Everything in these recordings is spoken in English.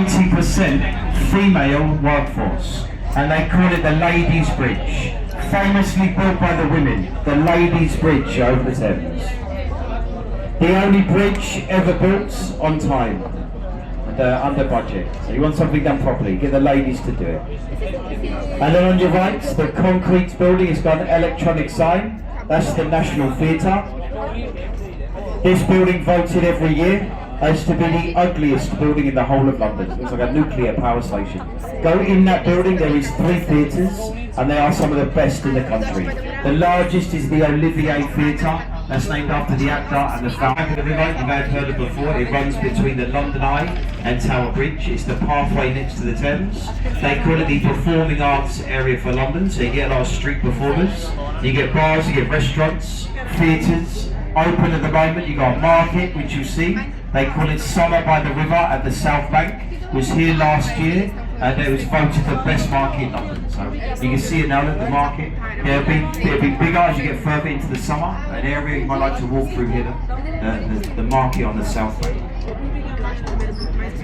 90% female workforce, and they call it the Ladies' Bridge. Famously built by the women, the Ladies' Bridge over the Thames. The only bridge ever built on time and under budget. So you want something done properly, get the ladies to do it. And then on your right, the concrete building has got an electronic sign. That's the National Theatre. This building voted every year as to be the ugliest building in the whole of London. It looks like a nuclear power station. Go in that building, there is 3 theatres, and they are some of the best in the country. The largest is the Olivier Theatre. That's named after the actor and the founder of the river. You may have heard it before. It runs between the London Eye and Tower Bridge. It's the pathway next to the Thames. They call it the performing arts area for London, so you get a lot of street performers. You get bars, you get restaurants, theatres. Open at the moment, you got a market, which you see. They call it Summer by the River at the South Bank. It was here last year, and it was voted the best market in London. So you can see it now at the market. It'll be bigger as you get further into the summer. An area you might like to walk through here, the market on the South Bank.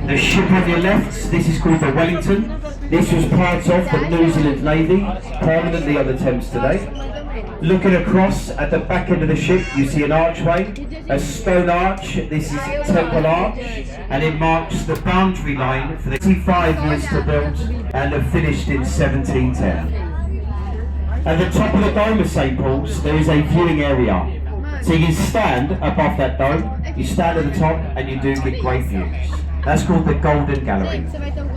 The ship on your left, this is called the Wellington. This was part of the New Zealand Navy, permanently on the Thames today. Looking across at the back end of the ship, you see an archway, a stone arch. This is Temple Arch, and it marks the boundary line for the 25 years to build, and it finished in 1710. At the top of the dome of St. Paul's, there is a viewing area. So you can stand above that dome, you stand at the top, and you do get great views. That's called the Golden Gallery.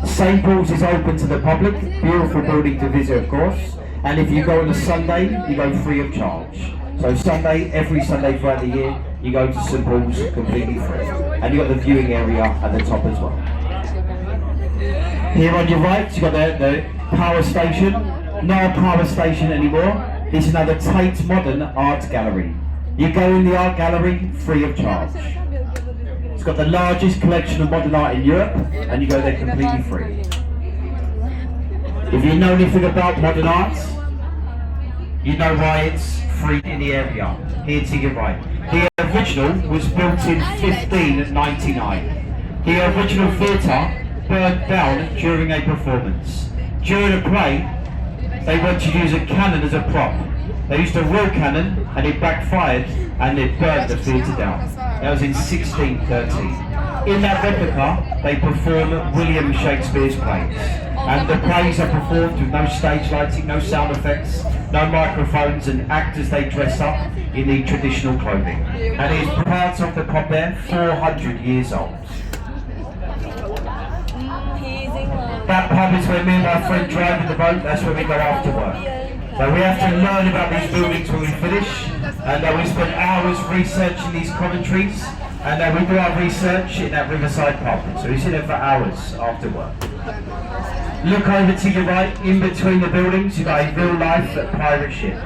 St. Paul's is open to the public, beautiful building to visit, of course. And if you go on a Sunday, you go free of charge. So Sunday, every Sunday throughout the year, you go to St. Paul's completely free. And you've got the viewing area at the top as well. Here on your right, you've got the power station. Not a power station anymore. This is now the Tate Modern Art Gallery. You go in the art gallery free of charge. It's got the largest collection of modern art in Europe, and you go there completely free. If you know anything about modern art, you know why it's free in the area. Here to your right. The original was built in 1599. The original theatre burned down during a performance. During a play, they went to use a cannon as a prop. They used a real cannon and it backfired and it burned the theatre down. That was in 1613. In that replica, they perform William Shakespeare's plays. And the plays are performed with no stage lighting, no sound effects, no microphones, and actors they dress up in the traditional clothing. And it is part of the pub there, 400 years old. That pub is where me and my friend drive in the boat, that's where we go after work. So we have to learn about these buildings when we finish, and we spend hours researching these commentaries, and we do our research in that riverside pub. So we sit there for hours after work. Look over to your right, in between the buildings, you've got a real life pirate ship.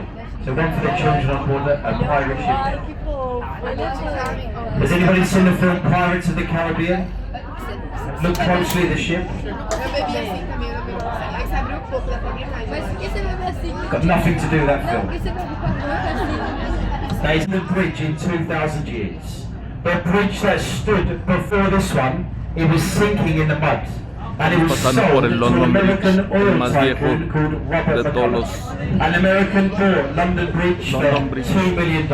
So one for the children on board, a pirate ship. Has anybody seen the film Pirates of the Caribbean? Look closely at the ship. Got nothing to do with that film. That is the bridge in 2,000 years. The bridge that stood before this one, it was sinking in the mud. And it was sold to an American oil tycoon called Robert McCulloch. An American bought London Bridge for $2 million.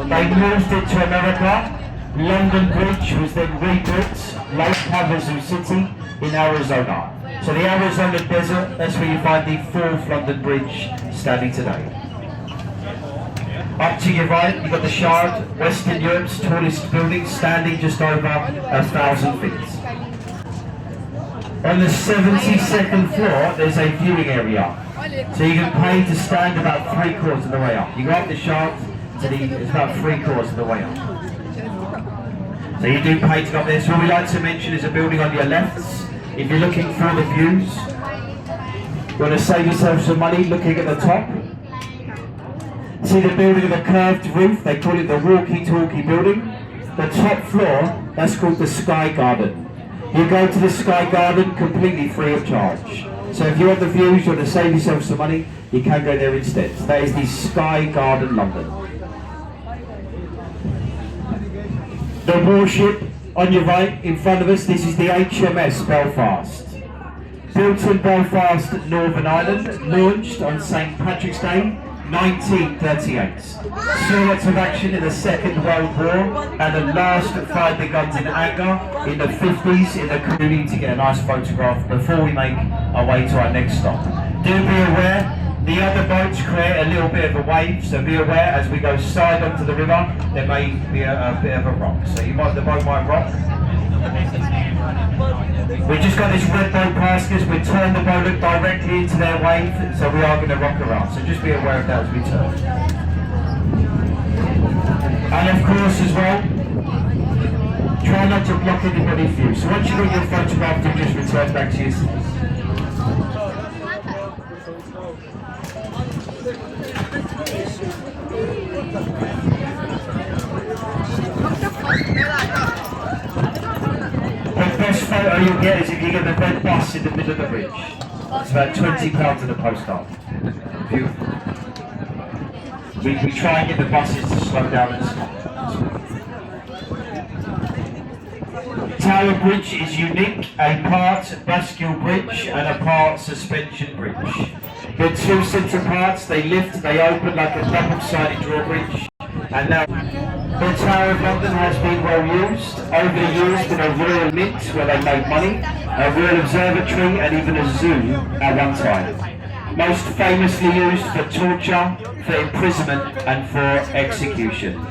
They moved it to America. London Bridge was then rebuilt, Lake Havasu City in Arizona. So the Arizona desert, that's where you find the 4th London Bridge standing today. Up to your right, you've got the Shard, Western Europe's tallest building, standing just over 1,000 feet. On the 72nd floor, there's a viewing area. So you can pay to stand about 3/4 of the way up. You go up the shaft, it's about 3/4 of the way up. So you do pay to go up there. So what we like to mention is a building on your left. If you're looking for the views, you want to save yourself some money looking at the top. See the building with a curved roof? They call it the walkie-talkie building. The top floor, that's called the Sky Garden. You go to the Sky Garden completely free of charge. So if you want the views, you want to save yourself some money, you can go there instead. So that is the Sky Garden London. The warship On your right, in front of us, this is the HMS Belfast. Built in Belfast, Northern Ireland, launched on St Patrick's Day, 1938. Saw lots of action in the Second World War, and at last fired the guns in anger in the 50s in the community to get a nice photograph before we make our way to our next stop. Do be aware, the other boats create a little bit of a wave, so be aware as we go side onto the river, there may be a bit of a rock. So the boat might rock. We've just got this red boat past us, we turn the boat directly into their wave, so we are going to rock around. So just be aware of that as we turn. And of course as well, try not to block anybody's view. So once you've got your photograph, you just return back to your seats. The best photo you'll get is if you get the red bus in the middle of the bridge. It's about £20 in a postcard. Beautiful. We try and get the buses to slow down and stop. Tower Bridge is unique, a part bascule bridge and a part suspension bridge. There are two central parts, they lift, they open like a double-sided drawbridge. And now the Tower of London has been well used. Over the years, been a royal mint where they made money, a royal observatory and even a zoo at one time. Most famously used for torture, for imprisonment and for execution.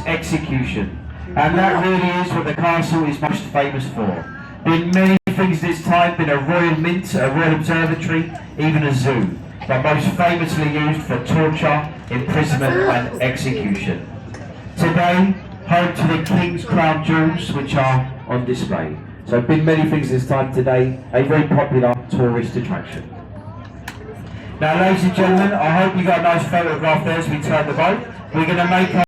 Execution. And that really is what the castle is most famous for. Been many things this time, been a royal mint, a royal observatory, even a zoo. But most famously used for torture, imprisonment and execution. Today, home to the King's Crown Jewels, which are on display. So been many things this time today, a very popular tourist attraction. Now ladies and gentlemen, I hope you got a nice photograph there as we turn the boat. We're going to make our